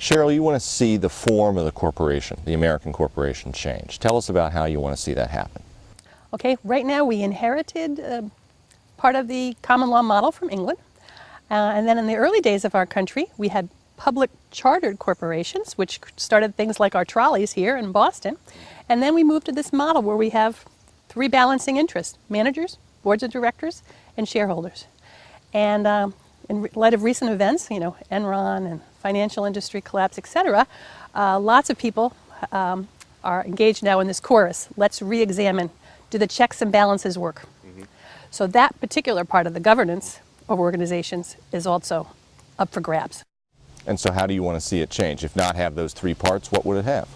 Cheryl, you want to see the form of the corporation, the American corporation, change. Tell us about how you want to see that happen. Okay, right now we inherited part of the common law model from England. And then in the early days of our country, we had public chartered corporations, which started things like our trolleys here in Boston. And then we moved to this model where we have three balancing interests: managers, boards of directors, and shareholders. And in light of recent events, Enron and financial industry collapse, etc., lots of people are engaged now in this chorus. Let's re-examine, do the checks and balances work? So that particular part of the governance of organizations is also up for grabs. And so how do you want to see it change? If not have those three parts, what would it have?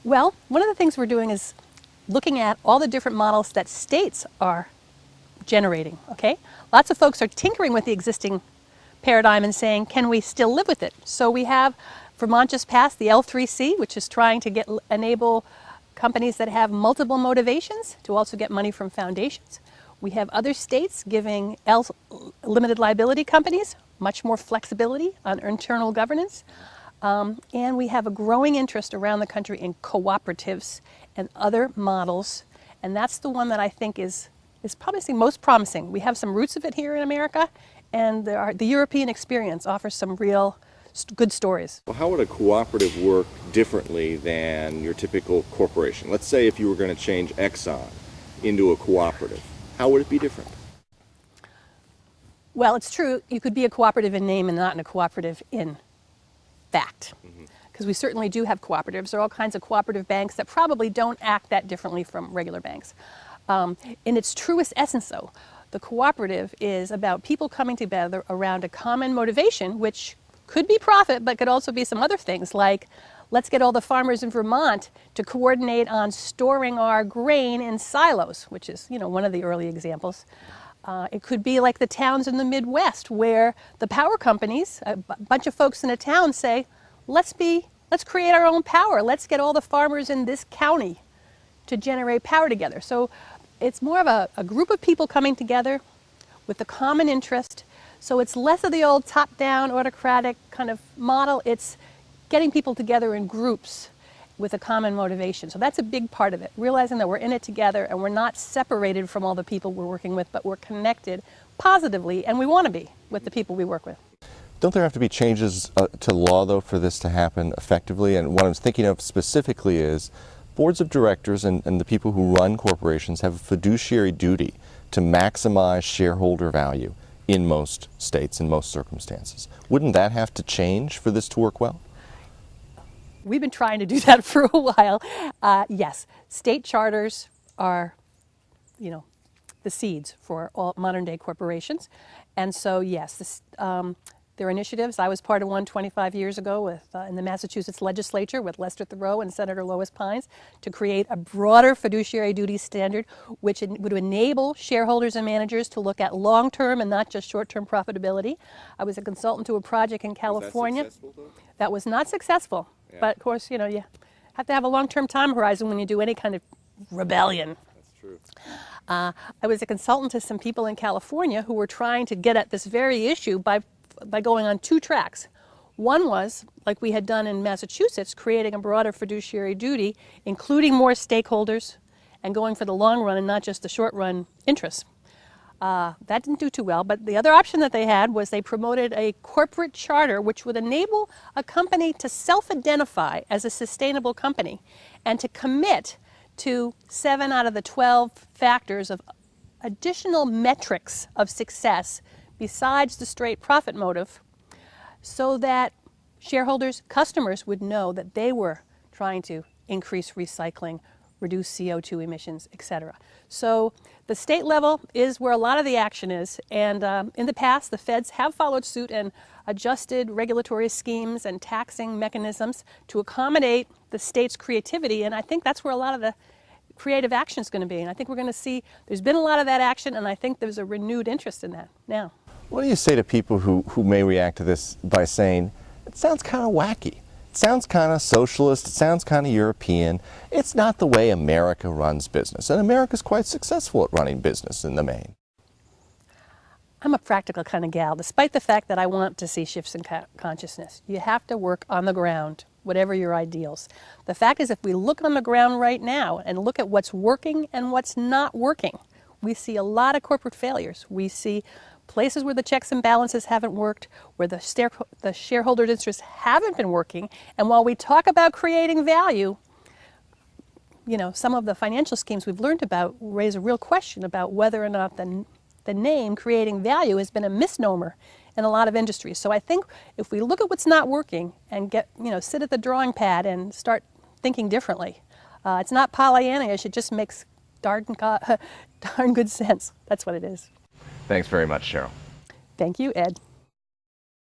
Well, one of the things we're doing is looking at all the different models that states are generating, okay? Lots of folks are tinkering with the existing paradigm and saying, can we still live with it? So we have, Vermont just passed the L3C, which is trying to enable companies that have multiple motivations to also get money from foundations. We have other states giving limited liability companies much more flexibility on internal governance. And we have a growing interest around the country in cooperatives and other models. And that's the one that I think is probably the most promising. We have some roots of it here in America, and the European experience offers some real good stories. Well, how would a cooperative work differently than your typical corporation? Let's say if you were going to change Exxon into a cooperative, how would it be different? Well, it's true, you could be a cooperative in name and not in a cooperative in fact. Because we certainly do have cooperatives. There are all kinds of cooperative banks that probably don't act that differently from regular banks. In its truest essence, though, the cooperative is about people coming together around a common motivation, which could be profit, but could also be some other things, like let's get all the farmers in Vermont to coordinate on storing our grain in silos, which is, one of the early examples. It could be like the towns in the Midwest where the power companies, a bunch of folks in a town say, let's create our own power. Let's get all the farmers in this county to generate power together. So it's more of a group of people coming together with a common interest. So it's less of the old top-down autocratic kind of model. It's getting people together in groups with a common motivation. So that's a big part of it, realizing that we're in it together and we're not separated from all the people we're working with, but we're connected positively, and we want to be with the people we work with. Don't there have to be changes to law, though, for this to happen effectively? And what I'm thinking of specifically is boards of directors and the people who run corporations have a fiduciary duty to maximize shareholder value in most states, in most circumstances. Wouldn't that have to change for this to work well? We've been trying to do that for a while. Yes, state charters are, the seeds for all modern-day corporations. And so, yes, there are initiatives. I was part of one 25 years ago in the Massachusetts legislature with Lester Thoreau and Senator Lois Pines to create a broader fiduciary duty standard which would enable shareholders and managers to look at long-term and not just short-term profitability. I was a consultant to a project in California. Was that successful, though? That was not successful. Yeah. But of course, you have to have a long-term time horizon when you do any kind of rebellion. That's true. I was a consultant to some people in California who were trying to get at this very issue by going on two tracks. One was, like we had done in Massachusetts, creating a broader fiduciary duty, including more stakeholders, and going for the long run and not just the short run interests. That didn't do too well, but the other option that they had was they promoted a corporate charter which would enable a company to self-identify as a sustainable company and to commit to 7 out of the 12 factors of additional metrics of success besides the straight profit motive, so that shareholders, customers would know that they were trying to increase recycling, reduce CO2 emissions, etc. So the state level is where a lot of the action is, and in the past the feds have followed suit and adjusted regulatory schemes and taxing mechanisms to accommodate the state's creativity, and I think that's where a lot of the creative action is going to be, and I think we're going to see there's been a lot of that action, and I think there's a renewed interest in that now. What do you say to people who may react to this by saying, it sounds kind of wacky, it sounds kind of socialist, it sounds kind of European, it's not the way America runs business, and America's quite successful at running business in the main? I'm a practical kind of gal, despite the fact that I want to see shifts in consciousness. You have to work on the ground, whatever your ideals. The fact is, if we look on the ground right now and look at what's working and what's not working, we see a lot of corporate failures. We see places where the checks and balances haven't worked, where the shareholders' interests haven't been working, and while we talk about creating value, you know, some of the financial schemes we've learned about raise a real question about whether or not the name creating value has been a misnomer in a lot of industries. So I think if we look at what's not working and sit at the drawing pad and start thinking differently, it's not Pollyanna-ish, it just makes darn good sense. That's what it is. Thanks very much, Cheryl. Thank you, Ed.